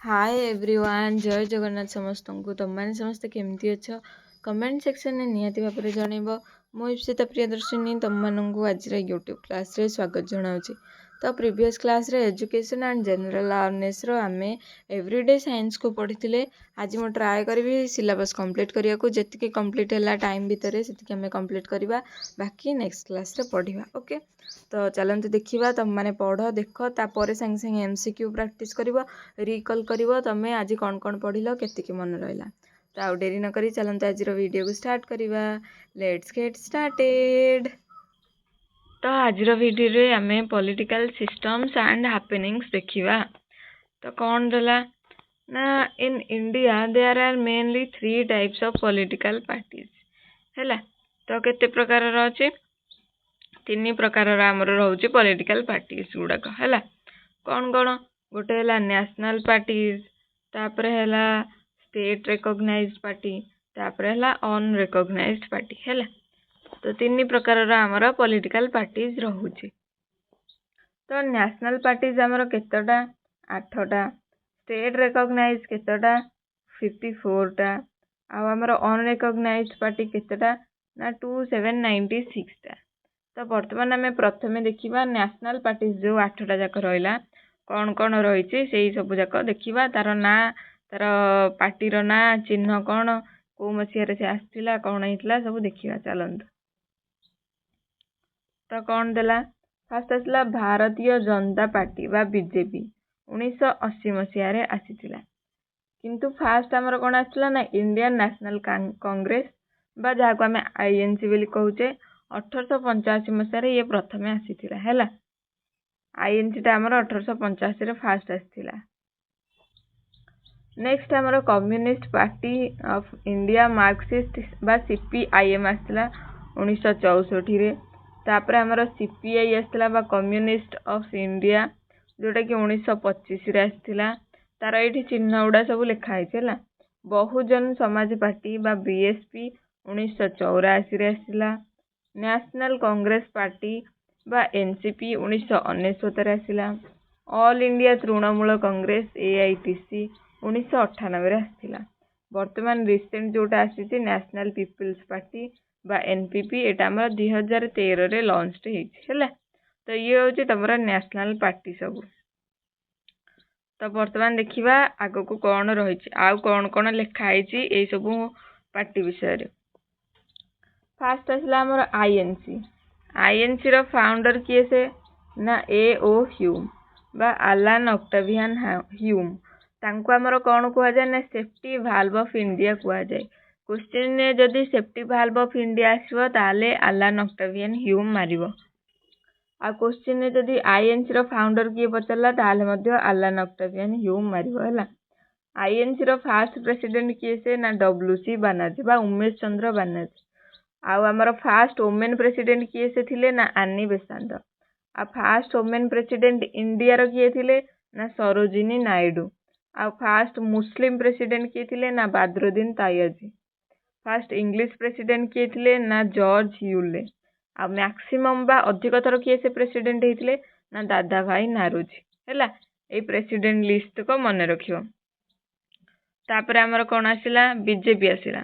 Hi everyone जय जगन्नाथ समस्त को तुम मैंने समस्ते केमती अच्छ कमेंट सेक्शन में निहाती भाव में जनइब मो इप्सिता प्रियदर्शिनी तुम मानू आज यूट्यूब क्लास रे स्वागत जनाऊँगी। तो प्रीवियस क्लास रे एजुकेशन एंड जनरल अवेयरनेस रो आमे एवरीडे साइंस को पढ़ी थे। आज मैं ट्राए करी सिलेबस कंप्लीट करने को जी कंप्लीट है टाइम भितर से आम कंप्लीट करवा बाकी नेक्स्ट क्लास रे पढ़ा। ओके तो चलते देखा तुम मैंने पढ़ देख तापर सागे सागे एमसीक्यू प्रैक्टिस कर रिकल कर तुम आज कौन कौन पढ़ल के मन रहा। तो आउ डेरी नक चलते आज वीडियो को स्टार्ट करवा। Let's get started. तो आज वीडियो आम पॉलिटिकल सिस्टम्स एंड हैपनिंग्स देखिवा। तो कौन रहा ना in India there are mainly 3 types of political parties है। तो केते प्रकार अच्छे 3 प्रकार आमर रोचे पॉलिटिकल पार्टीज गुड़ाक है। कौन कौन गोटे है नेशनल पार्टीज तापर है स्टेट रिकॉग्नाइज्ड पार्टी तापर है अनरिकॉग्नाइज्ड पार्टी है। तो 3 प्रकार आमर पॉलिटिकल पार्टीज रोचे। तो नेशनल पार्टीज आमर केतटा 8टा स्टेट रिकॉग्नाइज्ड केतटा 54टा आमर अनरिकॉग्नाइज्ड पार्टी केतटा ना 2796टा। तो बर्तमान आम प्रथमे देखा नेशनल पार्टीज जो 8टा जाक रहा कौन कौन रही से सब जाक देखा तार ना तार पार्टीर ना चिन्ह कौन कौ मसीह से आसला कौन होता सब देखा चलत। तो कौन देला फास्ट आसला भारतीय जनता पार्टी बा बीजेपी 1980 मसीह आसीथिला। किंतु फास्ट आमर कौन आसला ना इंडियन नेशनल कांग्रेस बा जहाँ को आम आईएनसी बोली कहूचे 1885 मसीह ये प्रथमे आसीथिला है। आईएनसी टा आमर 1885 रे फास्ट आसीथिला। नेक्स्ट आमर communist party of India Marxist बा सीपीआईएम आसला 1964 रे। तापर आमर सीपीआई आसला बा कम्युनिस्ट ऑफ इंडिया जोटा कि 1925 रे आसला। तार ये चिन्ह गुड़ा सब लिखाई है। बहुजन समाज पार्टी बा बीएसपी 1984 रे आसला। नेशनल कांग्रेस पार्टी बा एनसीपी 1999 रे आसला। All India Trinamool Congress AITC 1998 रे आसला। वर्तमान रिसेंट जोटा आसी नेशनल पीपल्स पार्टी बा एनपीपी एटा हमर 2013 रे लॉन्च है। तो ये हूँ तुम नेशनल पार्टी सब। तो वर्तमान देखा आग को कौन रही आउ कौन कौन लिखाई यही सब पार्टी विषय। फास्ट आसला आमर आईएनसी। आईएनसी रो फाउंडर किए से ना ए.ओ. ह्यूम बा आलान ऑक्टावियन ह्यूम। तांको आमर कौन कह जाए ना सेफ्टी भाल्व ऑफ इंडिया कह जाए। क्वेश्चन ने जदि सेफ्टी भाल्व ऑफ इंडिया आसो ताले आलान ऑक्टावियन ह्यूम मारिबो। आ क्वेश्चन ने जदि आईएनसी रो फाउंडर किए पचारला ताले मध्य आलान ऑक्टावियन ह्यूम मारिबो है। आईएनसी रो फास्ट प्रेसिडेंट किए से ना डब्ल्यूसी बनर्जी बा उमेश चंद्र बनर्जी। आउ आमर फास्ट वोमेन प्रेसिडेंट किए से थिले ना आनी बेसांत। आ फास्ट वोमेन प्रेसिडेंट इंडिया रो किए थिले ना सरोजिनी नायडू। आ फास्ट मुस्लिम प्रेसिडेंट किए थिले ना बद्रुद्दीन तायजी। फास्ट इंग्लिश प्रेसिडेंट किए थिले ना जॉर्ज ह्यूले। आ मैक्सिमम बा अधिक थर किए से प्रेसिडेंट होते ना दादा भाई नारोजी है। ये प्रेसिडेंट लिस्ट को मन रखियो। तापर आमर कौन आसला बीजेपी आसला।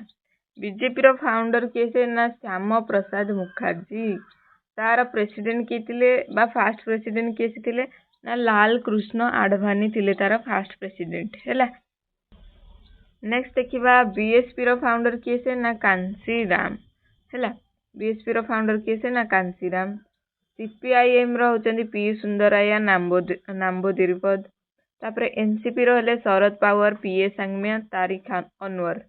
बीजेपी रो फाउंडर किए से ना श्याम प्रसाद मुखर्जी। तार प्रेसिडेंट किए बा फास्ट प्रेसिडेंट किए से थिले ना लाल कृष्ण आडवाणी थिले तार फास्ट प्रेसिडेंट है। नेक्स्ट देखा बीएसपी रो फाउंडर किए से ना कांसी राम है। बीएसपी रो फाउंडर किए से ना कांसी राम। सीपीआईएम रो होचंदी पी सुंदराया नाम्बोदिरपद। तापर एनसीपी रो हेले शरद पावर पीए सांगम्या तारिक अनवर।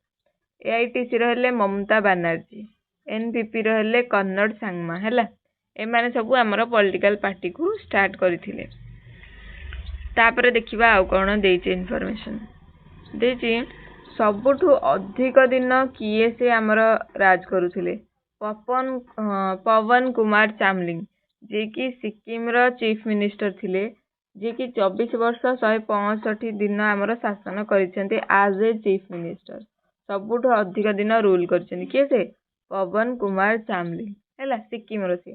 एआईटीसी रो हेले ममता बनर्जी। एनपीपी रो हेले कन्नड़ सांगमा है। एमाने सब आमर पॉलिटिकल पार्टी को स्टार्ट करथिले। तापर देखिबा आउ कोन देइचे इन्फॉर्मेशन देइची सबुठु अधिक दिन किए से आमर राज करुथिले पवन कुमार चामलिंग जे कि सिक्किम रो चीफ मिनिस्टर थिले जे कि 24 वर्ष 165 दिन आमर शासन करिसेंते आज ए चीफ मिनिस्टर। सबुठु अधिक दिन रूल करिसेंते किए से पवन कुमार चामलिंग है सिक्किम रो से।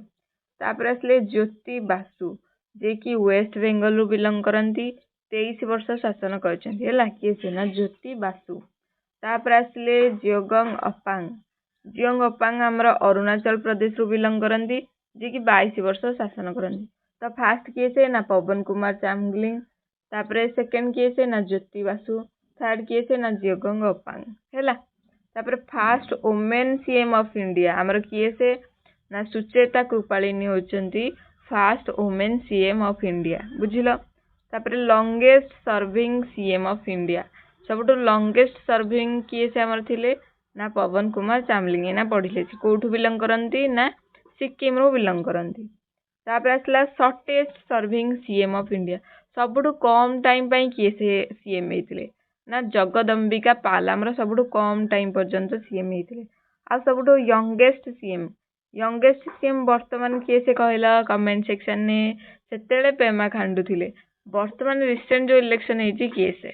तापर आसले ज्योति बासु जे कि वेस्ट बेंगल रु बिलोंग करती 23 ବର୍ଷ ଶାସନ କରିଛନ୍ତି ହେଲା। କିଏ ସେ ନା ଜ୍ୟୋତି ବାସୁ। ତାପରେ ଆସିଲେ ଜିଓଗଙ୍ଗ ଅପାଙ୍ଗ। ଜିଓଗଙ୍ଗ ଅପାଙ୍ଗ ଆମର ଅରୁଣାଚଳ ପ୍ରଦେଶରୁ ବିଲଙ୍ଗ କରନ୍ତି, ଯିଏକି 22 ବର୍ଷ ଶାସନ କରନ୍ତି। ତ ଫାର୍ଷ୍ଟ କିଏ ସେ ନା ପବନ କୁମାର ଚାମଲିଙ୍ଗ। ତାପରେ ସେକେଣ୍ଡ କିଏ ସେ ନା ଜ୍ୟୋତି ବାସୁ। ଥାର୍ଡ କିଏ ସେ ନା ଜିଓଗଙ୍ଗ ଅପାଙ୍ଗ ହେଲା। ତାପରେ first women CM of India ଆମର କିଏ ସେ ନା ସୁଚେତା କୃପାଳିନୀ ହେଉଛନ୍ତି first women CM of India, ବୁଝିଲ। ତାପରେ longest serving CM of India, ସବୁଠୁ ଲଙ୍ଗେଷ୍ଟ ସର୍ଭିଂ କିଏ ସେ ଆମର ଥିଲେ ନା ପବନ କୁମାର ଚାମଲିଙ୍ଗ। ନା ପଢିଲେ ସେ କୋଉଠୁ ବିଲଙ୍ଗ କରନ୍ତି ନା ସିକିମରୁ ବିଲଙ୍ଗ କରନ୍ତି। ତାପରେ ଆସିଲା ସର୍ଟେଷ୍ଟ ସର୍ଭିଂ ସିଏମ୍ ଅଫ୍ ଇଣ୍ଡିଆ, ସବୁଠୁ କମ୍ ଟାଇମ୍ ପାଇଁ କିଏ ସେ ସିଏମ୍ ହେଇଥିଲେ ନା ଜଗଦମ୍ବିକା ପାଲ, ଆମର ସବୁଠୁ କମ୍ ଟାଇମ୍ ପର୍ଯ୍ୟନ୍ତ ସିଏମ୍ ହେଇଥିଲେ। ଆଉ ସବୁଠୁ ୟଙ୍ଗେଷ୍ଟ ସିଏମ୍ ବର୍ତ୍ତମାନ କିଏ ସେ କହିଲ କମେଣ୍ଟ ସେକ୍ସନରେ। ସେତେବେଳେ ପେମା ଖାଣ୍ଡୁ ଥିଲେ, ବର୍ତ୍ତମାନ ରିସେଣ୍ଟ ଯୋଉ ଇଲେକ୍ସନ ହେଇଛି କିଏ ସେ,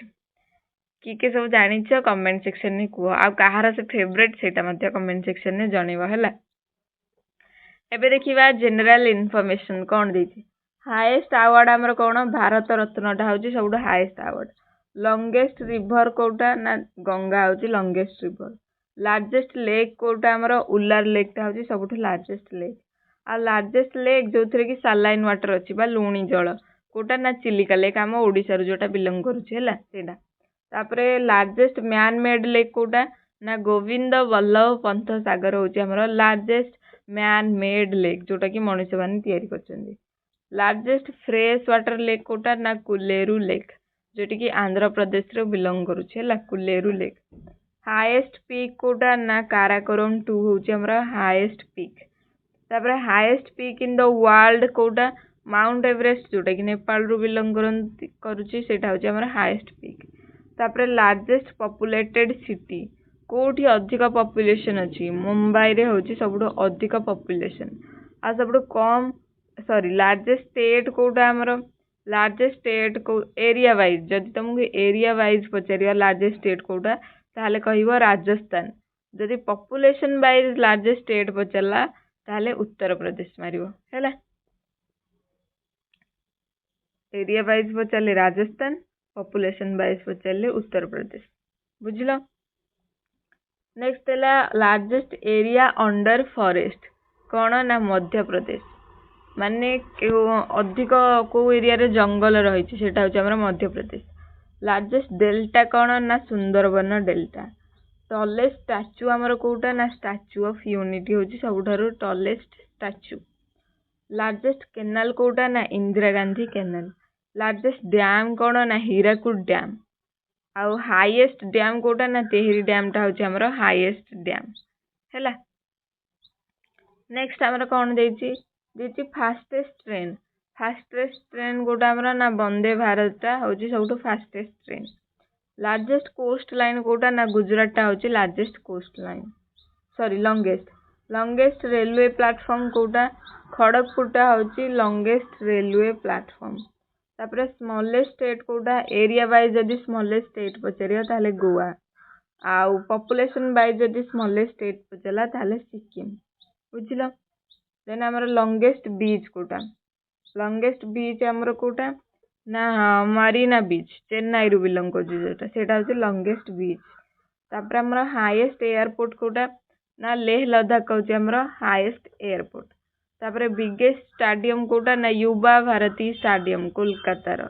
କିଏ ସବୁ ଜାଣିଛ କମେଣ୍ଟ ସେକ୍ସନରେ କୁହ। ଆଉ କାହାର ସେ ଫେଭରେଟ୍ ସେଇଟା ମଧ୍ୟ କମେଣ୍ଟ ସେକ୍ସନରେ ଜଣେଇବ ହେଲା। ଏବେ ଦେଖିବା ଜେନେରାଲ ଇନଫର୍ମେସନ କଣ ଦେଇଛି। ହାଏଷ୍ଟ ଆୱାର୍ଡ ଆମର କଣ, ଭାରତ ରତ୍ନଟା ହଉଛି ସବୁଠୁ ହାଏଷ୍ଟ ଆୱାର୍ଡ। ଲଙ୍ଗେଷ୍ଟ ରିଭର କୋଉଟା ନା ଗଙ୍ଗା ହଉଛି ଲଙ୍ଗେଷ୍ଟ ରିଭର। ଲାର୍ଜେଷ୍ଟ ଲେକ୍ କୋଉଟା ଆମର ଉଲାର ଲେକ୍ଟା ହଉଛି ସବୁଠୁ ଲାର୍ଜେଷ୍ଟ ଲେକ୍। ଆଉ ଲାର୍ଜେଷ୍ଟ ଲେକ୍ ଯୋଉଥିରେ କି ସାଲାଇନ୍ ୱାଟର ଅଛି ବା ଲୁଣି ଜଳ କୋଉଟା ନା ଚିଲିକା ଲେକ୍, ଆମ ଓଡ଼ିଶାରୁ ଯୋଉଟା ବିଲଙ୍ଗ କରୁଛି ହେଲା ସେଇଟା। ତାପରେ ଲାର୍ଜେଷ୍ଟ ମ୍ୟାନ୍ ମେଡ୍ ଲେକ୍ କୋଉଟା ନା ଗୋବିନ୍ଦ ବଲ୍ଲଭ ପନ୍ଥ ସାଗର ହଉଛି ଆମର ଲାର୍ଜେଷ୍ଟ ମ୍ୟାନ୍ ମେଡ୍ ଲେକ୍, ଯୋଉଟା କି ମଣିଷ ମାନେ ତିଆରି କରିଛନ୍ତି। ଲାର୍ଜେଷ୍ଟ ଫ୍ରେଶ ୱାଟର ଲେକ୍ କୋଉଟା ନା କୁଲେରୁ ଲେକ୍, ଯୋଉଠିକି ଆନ୍ଧ୍ରପ୍ରଦେଶରୁ ବିଲଙ୍ଗ କରୁଛି ହେଲା କୁଲେରୁ ଲେକ୍। ହାଏଷ୍ଟ ପିକ୍ କୋଉଟା ନା କାରାକୋରମ 2 ହଉଛି ଆମର ହାଏଷ୍ଟ ପିକ୍। ତାପରେ highest peak in the world କୋଉଟା ମାଉଣ୍ଟ ଏଭରେଷ୍ଟ, ଯୋଉଟା କି ନେପାଳରୁ ବିଲଙ୍ଗ କରୁଛି ସେଇଟା ହଉଛି ଆମର ହାଏଷ୍ଟ ପିକ୍। ତାପରେ ଲାର୍ଜେଷ୍ଟ ପପୁଲେଟେଡ୍ ସିଟି, କୋଉଠି ଅଧିକ ପପୁଲେସନ ଅଛି, ମୁମ୍ବାଇରେ ହଉଛି ସବୁଠୁ ଅଧିକ ପପୁଲେସନ। ଆଉ ସବୁଠୁ କମ୍ ଲାର୍ଜେଷ୍ଟ ଷ୍ଟେଟ୍ କୋଉଟା ଆମର, ଲାର୍ଜେଷ୍ଟ ଷ୍ଟେଟ୍ ଏରିଆ ୱାଇଜ, ଯଦି ତମକୁ ଏରିଆ ୱାଇଜ ପଚାରିବ ଲାର୍ଜେଷ୍ଟ ଷ୍ଟେଟ୍ କୋଉଟା ତାହେଲେ କହିବ ରାଜସ୍ଥାନ। ଯଦି ପପୁଲେସନ ୱାଇଜ ଲାର୍ଜେଷ୍ଟ ଷ୍ଟେଟ୍ ପଚାରିଲା ତାହେଲେ ଉତ୍ତରପ୍ରଦେଶ ମାରିବ ହେଲା। ଏରିଆ ୱାଇଜ ପଚାରିଲେ ରାଜସ୍ଥାନ, ପପୁଲେସନ ୱାଇଜ ପଚାରିଲେ ଉତ୍ତରପ୍ରଦେଶ, ବୁଝିଲ। ନେକ୍ସଟ ହେଲା ଲାର୍ଜେଷ୍ଟ ଏରିଆ ଅଣ୍ଡର ଫରେଷ୍ଟ, କଣ ନା ମଧ୍ୟପ୍ରଦେଶ। ମାନେ ଅଧିକ କୋଉ ଏରିଆରେ ଜଙ୍ଗଲ ରହିଛି ସେଇଟା ହଉଛି ଆମର ମଧ୍ୟପ୍ରଦେଶ। ଲାର୍ଜେଷ୍ଟ ଡେଲ୍ଟା କଣ ନା ସୁନ୍ଦରବନ ଡେଲ୍ଟା। ଟଲେଷ୍ଟ ଷ୍ଟାଚ୍ୟୁ ଆମର କୋଉଟା ନା ଷ୍ଟାଚ୍ୟୁ ଅଫ୍ ୟୁନିଟି ହଉଛି ସବୁଠାରୁ ଟଲେଷ୍ଟ ଷ୍ଟାଚ୍ୟୁ। ଲାର୍ଜେଷ୍ଟ କେନାଲ କୋଉଟା ନା Indira Gandhi canal. Largest dam କଣ ନା ହୀରାକୁଦ ଡ୍ୟାମ୍। ଆଉ ହାଇଏଷ୍ଟ ଡ୍ୟାମ୍ କୋଉଟା ନା ତେହେରି ଡ୍ୟାମ୍ଟା ହଉଛି ଆମର ହାଇଏଷ୍ଟ ଡ୍ୟାମ୍ ହେଲା। ନେକ୍ସଟ ଆମର କଣ ଦେଇଛି ଫାଷ୍ଟେଷ୍ଟ ଟ୍ରେନ୍। ଫାଷ୍ଟେଷ୍ଟ ଟ୍ରେନ୍ କୋଉଟା ଆମର ନା ବନ୍ଦେ ଭାରତଟା ହଉଛି ସବୁଠୁ fastest train. Largest coast line କୋଉଟା ନା ଗୁଜୁରାଟଟା ହଉଛି largest coast line, longest railway platform କୋଉଟା ଖଡ଼ଗପୁରଟା ହଉଛି ଲଙ୍ଗେଷ୍ଟ ରେଲୱେ ପ୍ଲାଟଫର୍ମ। ତାପରେ ସ୍ମଲେଷ୍ଟ ଷ୍ଟେଟ୍ କୋଉଟା, ଏରିଆ ୱାଇଜ ଯଦି ସ୍ମଲେଷ୍ଟ ଷ୍ଟେଟ୍ ପଚାରିବ ତାହେଲେ ଗୋଆ। ଆଉ ପପୁଲେସନ ୱାଇଜ ଯଦି ସ୍ମଲେଷ୍ଟ ଷ୍ଟେଟ୍ ପଚାରିଲା ତାହେଲେ ସିକିମ୍, ବୁଝିଲ। ଦେନ୍ ଆମର ଲଙ୍ଗେଷ୍ଟ ବିଚ୍ କୋଉଟା, ଲଙ୍ଗେଷ୍ଟ ବିଚ୍ ଆମର କୋଉଟା ନା ମାରିନା ବିଚ୍, ଚେନ୍ନାଇରୁ ବିଲଙ୍ଗ କରୁଛି ଯୋଉଟା ସେଇଟା ହଉଛି ଲଙ୍ଗେଷ୍ଟ ବିଚ୍। ତାପରେ ଆମର ହାଇଏଷ୍ଟ ଏୟାରପୋର୍ଟ କୋଉଟା ନା ଲେହ ଲଦାଖ ହଉଛି ଆମର ହାଇଏଷ୍ଟ ଏୟାରପୋର୍ଟ। ତାପରେ ବିଗେଷ୍ଟ ଷ୍ଟାଡିୟମ କୋଉଟା ନା ୟୁବା ଭାରତୀ ଷ୍ଟାଡିୟମ କୋଲକାତାର,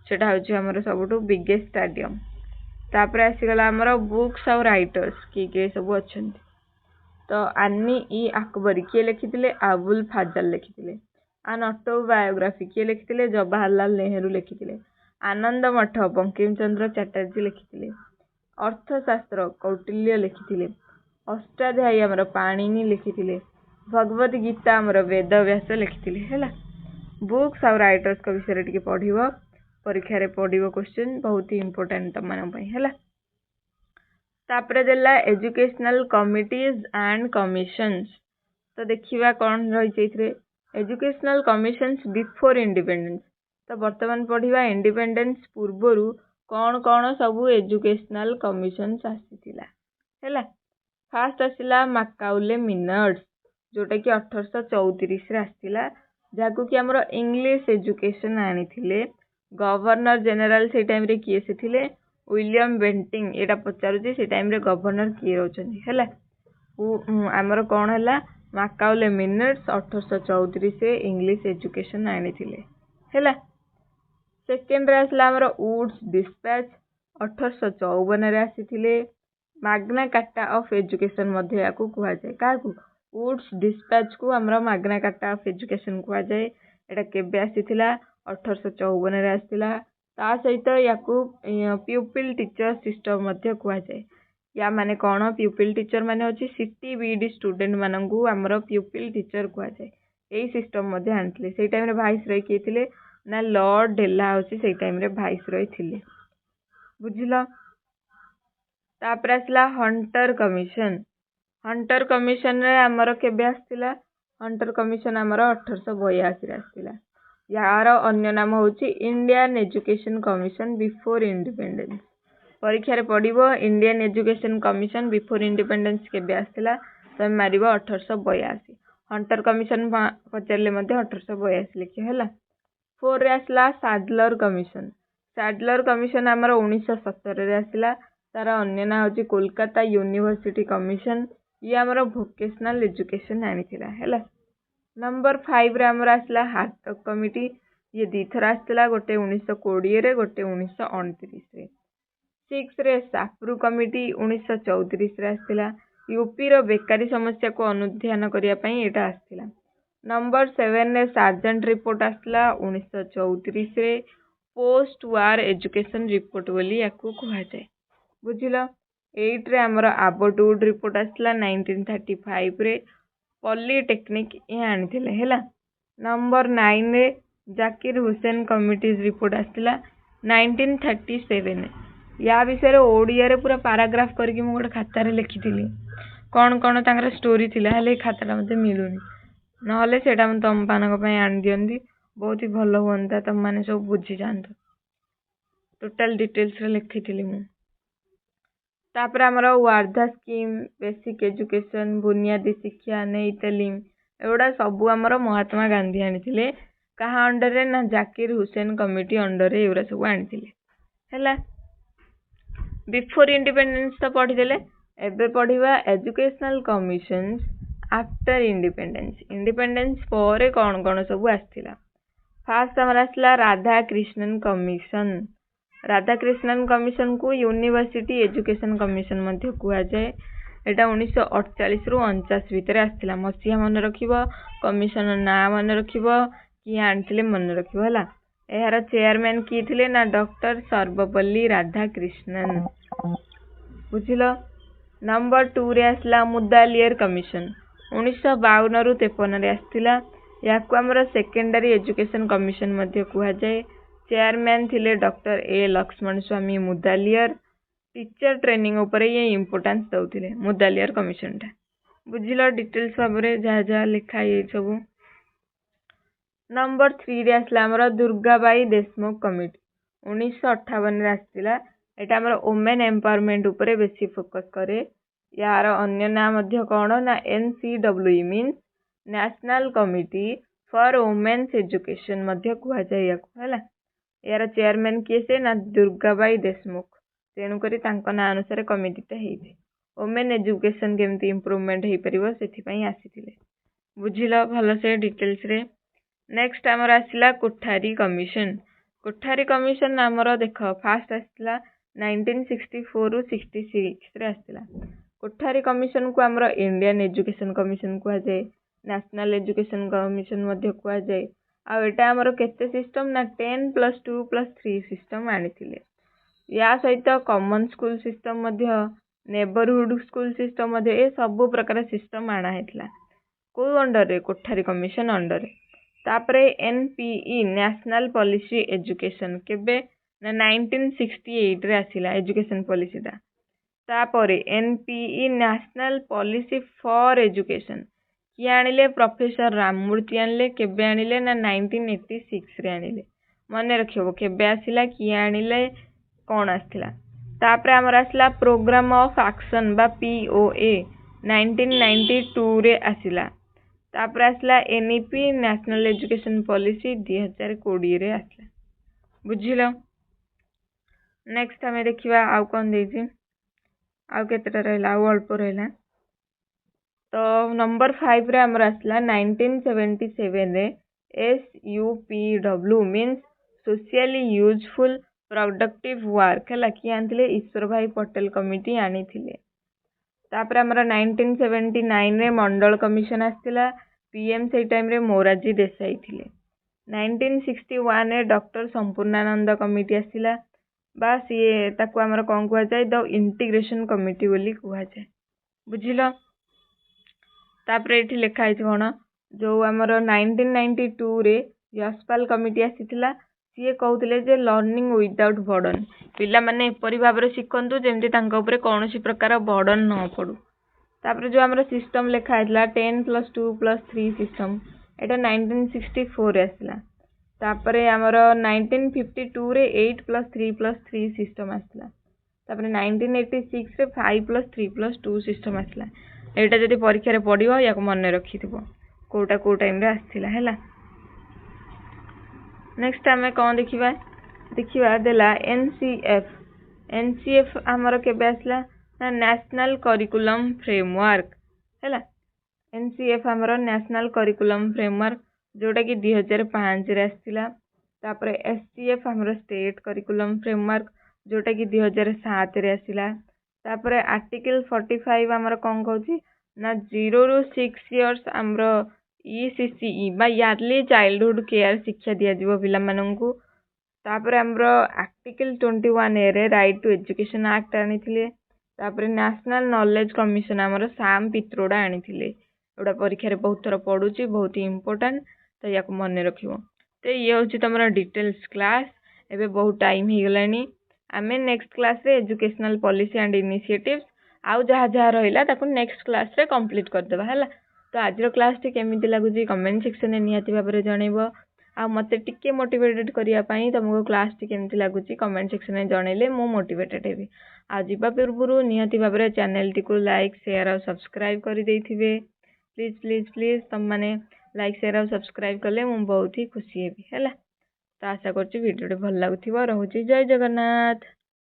ସେଟା ହଉଛି ଆମର ସବୁଠୁ ବିଗେଷ୍ଟ ଷ୍ଟାଡିୟମ। ତାପରେ ଆସିଗଲା ଆମର ବୁକ୍ସ ଆଉ ରାଇଟର୍ସ କିଏ ସବୁ ଅଛନ୍ତି। ତ ଆନି ଇ ଆକବରୀ କିଏ ଲେଖିଥିଲେ, ଆବୁଲ ଫାଜଲ ଲେଖିଥିଲେ। ଆନ୍ ଅଟୋବାୟୋଗ୍ରାଫି କିଏ ଲେଖିଥିଲେ, ଜବାହରଲାଲ ନେହେରୁ ଲେଖିଥିଲେ। ଆନନ୍ଦ ମଠ ବଙ୍କିମଚନ୍ଦ୍ର ଚାଟାର୍ଜୀ ଲେଖିଥିଲେ। ଅର୍ଥଶାସ୍ତ୍ର କୌଟିଲ୍ୟ ଲେଖିଥିଲେ। ଅଷ୍ଟାଧ୍ୟାୟୀ ଆମର ପାଣିନି ଲେଖିଥିଲେ। ଭଗବତ ଗୀତା ଆମର ବେଦବ୍ୟାସ ଲେଖିଥିଲେ ହେଲା। ବୁକ୍ସ ଆଉ ରାଇଟର୍ସଙ୍କ ବିଷୟରେ ଟିକେ ପଢିବ, ପରୀକ୍ଷାରେ ପଢିବ କ୍ୱେଶ୍ଚନ୍, ବହୁତ ଇମ୍ପୋର୍ଟାଣ୍ଟ ତମମାନଙ୍କ ପାଇଁ ହେଲା। ତାପରେ ଦେଲା ଏଜୁକେଶନାଲ କମିଟିଜ ଆଣ୍ଡ କମିଶନସ। ତ ଦେଖିବା କଣ ରହିଛି ଏଥିରେ, ଏଜୁକେଶନାଲ କମିଶନସ ବିଫୋର ଇଣ୍ଡିପେଣ୍ଡେନ୍ସ। ତ ବର୍ତ୍ତମାନ ପଢିବା ଇଣ୍ଡିପେଣ୍ଡେନ୍ସ ପୂର୍ବରୁ କଣ କଣ ସବୁ ଏଜୁକେଶନାଲ କମିଶନସ ଆସିଥିଲା ହେଲା। ଫାର୍ଷ୍ଟ ଆସିଲା ମାକାଉଲେ ମିନର୍ସ, ଯୋଉଟା କି 1834ରେ ଆସିଥିଲା, ଯାହାକୁ କି ଆମର ଇଂଲିଶ ଏଜୁକେଶନ ଆଣିଥିଲେ गवर्नर जनरल से टाइम रे किए से थिले विलियम बेंटिंग एटा पचारुची से टाइम रे गवर्नर किए रहउछन्ती हैला हमर कोन हैला मैकाउले मिनट्स 1834 से इंग्लिश एजुकेशन आनी थिले हैला सेकेंड रे आसला हमर वुड्स डिस्पैच 1854 रे आसीथिले मैग्ना कार्टा ऑफ एजुकेशन मध्ये याकू कुहा जाय काकू वुड्स डिस्पैच को हमर मैग्ना कार्टा ऑफ एजुकेशन कुहा जाय एटा केबे आसीथिला 1854 रे आसीथिला ता सहित याकू प्यूपिल टीचर सिस्टम मध्ये कुहा जाय या माने कौन प्यूपिल टीचर माने होची सिटी बीडी स्टूडेंट मानंगु हमर प्यूपिल टीचर कुहा जाय एई सिस्टम मध्ये आनथिले सेई टाइम रे वाइस रॉय के थिले ना लॉर्ड डेला होची सेई टाइम रे वाइस रॉय थिले बुझिलो तापर आसला हंटर कमिशन रे हमर केबे आस्तिला हंटर कमिशन हमर 1882 रे आस्तिला यार अन्य नाम होची Indian education commission before independence परीक्षा रे पड़िबो Indian education commission before independence केबे आस्तिला तमे मारिबो 1882 हंटर कमिशन पचारले मध्ये 1882 लिखियो हैला 4 रे आसला सैडलर कमिशन हमर 1917 रे आसला तार अन्य नाम होची कोलकाता यूनिवर्सिटी कमिशन ये हमर वोकेशनल एजुकेशन आनीथिला हैला नंबर 5 रे हमर आसला हार्टक कमिटी ये दी थर आसला गोटे 1920 रे गोटे 1929 रे 6 रे साप्रू कमिटी 1934 रे आसला यूपी रो बेकारी समस्या को अनुध्यान करिया पई एटा आसला नंबर 7 रे सार्जेंट रिपोर्ट आसला 1934 रे पोस्ट वार एजुकेशन रिपोर्ट बोली याकू कहै जाय बुझिलो 8 रे हमर आबोटवुड रिपोर्ट आसला 1935 रे पॉलिटेक्निक ये आनिथिले हैला नंबर 9 रे जाकिर हुसैन कमिटीज रिपोर्ट आसला 1937 या विषय ओडिया रे पूरा पैराग्राफ करके मु गोटे खाता रे लिखिथिली कौन कौन तांकर स्टोरी थिला हेले खाताटा मते मिलुनी नहले सेटा हम तम पानक पय आन दियंदी बहुत ही भलो होंता तम माने सब बुझी जानतो टोटल डिटेल्स रे लिखिथिली मु तापर हमर वार्धा स्कीम बेसिक एजुकेशन बुनियादी शिक्षा नई तालीम एवडा सब हमर महात्मा गांधी आनिथिले कहा अंडर रे ना जाकिर हुसैन कमिटी अंडर रे एवरा सब आनिथिले हैला बिफोर इंडिपेंडेंस तो पढ़ी देले एबे पढ़िबा एजुकेशनल कमिशंस आफ्टर इंडिपेंडेंस पर कौन कौन सब आस्थिला फास्ट हमर आसला राधा कृष्णन कमिशन को यूनिवर्सिटी एजुकेशन कमिशन मध्ये कुआ जाय एटा 1948 रु 49 भितर आस्थिला मसिया मन रखिबो कमिशन ना मन रखिबो कि आनथिले मन रखिबो हला एहार चेयरमैन की थिले ना डॉक्टर सर्वपल्ली राधाकृष्णन बुझिलो नंबर 2 रे आसला मुदालियर कमिशन 1952 रु 53 रे आस्थिला याकू हमर सेकेंडरी एजुकेशन कमिशन मध्ये कुहा जाय चेयरमैन थिले doctor A Lakshmanaswami Mudaliar teacher training ऊपर ये इंपोर्टेंस दउथिले मुदालियर कमिशन टा बुझिलो डिटेल्स सबरे जा जा लिखा ये सब नंबर 3 रे आसला हमर दुर्गाबाई देशमुख कमिटी 1958 रे आस्थिला एटा हमर वुमेन एम्पावरमेंट ऊपर बेसी फोकस करे यार अन्य नाम मध्य कोन ना NCWE means national committee for women's education मध्य कुहा जाय याकू हला यार चेयरमैन किए से ना दुर्गाबाई देशमुख तेणु करी तांको ना अनुसार कमिटीटा हेइछि वुमेन एजुकेशन केमती इंप्रूवमेंट हेइ परिबो सेथि पई आसीथिले बुझिलो भलो से डिटेल्स रे नेक्स्ट हमर आसिला कोठारी कमिशन हमर देखो फास्ट आसिला 1964 रु 66 रे आसिला कोठारी कमिशन को हमर इंडियन एजुकेशन कमिशन कुहा जाय नेशनल एजुकेशन कमिशन मध्ये कुहा जाय आ एटा हमर केते सिस्टम ना 10+2+3 सिस्टम आनिथिले या सहित कॉमन स्कूल सिस्टम मध्ये नेबरहुड स्कूल सिस्टम मध्ये ए सब प्रकार सिस्टम आना हेतला को अंडर रे कोठारी कमिशन अंडर तापरे एनपीई नेशनल पॉलिसी एजुकेशन केबे ना 1968 रे आसिला एजुकेशन पॉलिसी दा तापरे NPE national policy for education कि आनिले प्रोफेसर राममूर्ति आनिले केबे आनिले ना 1986 रे आनिले मने रखिबो केबे आसिला कि आनिले कोन आस्थिला तापरे हमर आसिला प्रोग्राम ऑफ एक्शन बा पीओए 1992 रे आसिला तापरे आसिला एनईपी नेशनल एजुकेशन पॉलिसी 2020 रे आसिला बुझिल। नेक्स्ट आम देखा आउ कौन देती आउ केतेटा रहा आउ अल्प रहा। तो नंबर 5 रे आमर आसला 1977 रे SUPW means socially useful productive work है कि आनी ईश्वर भाई पटेल कमिटी आनी तापर आमर 1979 रे मंडल कमिशन आसला PM से टाइम रे मोरारजी देसाई थिले। 1961 रे डॉक्टर संपूर्णानंद कमिटी आसला बास ये ताकू आमर कौन कह जाए द इंटीग्रेशन कमिटी बोली कह जाए बुझिल। तापर ये लिखाई कौन जो आमर 1992 रे यशपाल कमिटी आसीथिला सी कहते जे लर्निंग विदाउट बर्डन पिला माने एपरी भाव शिखु जमी कौन प्रकार बर्डन न पड़ू। तापर जो आमर सिस्टम लिखाई 10+2+3 सिस्टम एटा 1964 आसला। तापर आमर 1952 रे 8+3+3 सिस्टम आसला। तापर 1986 रे 5+3+2 सिस्टम आसला। एटा जदि परीक्षा रे पड़िबो या मन रखिथिबो कोटा को टाइम रे आसथिला हैला। नेक्स्ट आम कौन देखा देला NCF आमर केबे आसला ना नेशनल करिकुलम फ्रेमवर्क हैला। NCF आमर नेशनल करिकुलम फ्रेमवर्क जोटा कि 2005 रे आसथिला। तापर SCF आमर स्टेट करिकुलम फ्रेमवर्क जोटा कि 2007 रे आसला। तापर आर्टिकल 45 आमर कौन कहूँ ना 0 ରୁ 6 इयर्स आमर ECCE बा यार्ली चाइल्डहुड केयर शिक्षा दिया पिला माननकु। तापर आमर आर्टिकल 21A रे राइट टू एजुकेशन एक्ट आनी थिले। तापर नेशनल नॉलेज कमिशन आमर साम पित्रोडा आनी थिले। एटा परीक्षा रे बहुत थर पड़ुची बहुत ही इंपोर्टेंट तो या मन रखिबो। तो ये हूँ तुम डिटेल्स क्लास एबे बहुत टाइम हो गलानी आमे नेक्स्ट क्लास रे एजुकेशनल पॉलिसी एंड इनिशिएटिव्स आउ जहाँ जहाँ रहिला ताकू नेक्स्ट क्लास रे कंप्लीट करदेबा हैला। तो आज क्लास टी केमिति लागुची कमेंट सेक्शन में निहाती भाव में जनइबो आ मते टिके मोटिवेटेड करिया पई तुमको क्लास टी केमिति लागुची कमेंट सेक्शन में जनइले मु मोटिवेटेड हेबी। आ जिबा पूर्व निहाती भाव में चैनल टी को लाइक शेयर और सब्सक्राइब कर देइथिबे। प्लीज प्लीज प्लीज तुम माने लाइक शेयर और सब्सक्राइब कले मु बहुत ही खुशी हेबी हैला। तो आशा करछि वीडियो भल लागुथिबो। रहूची जय जगन्नाथ।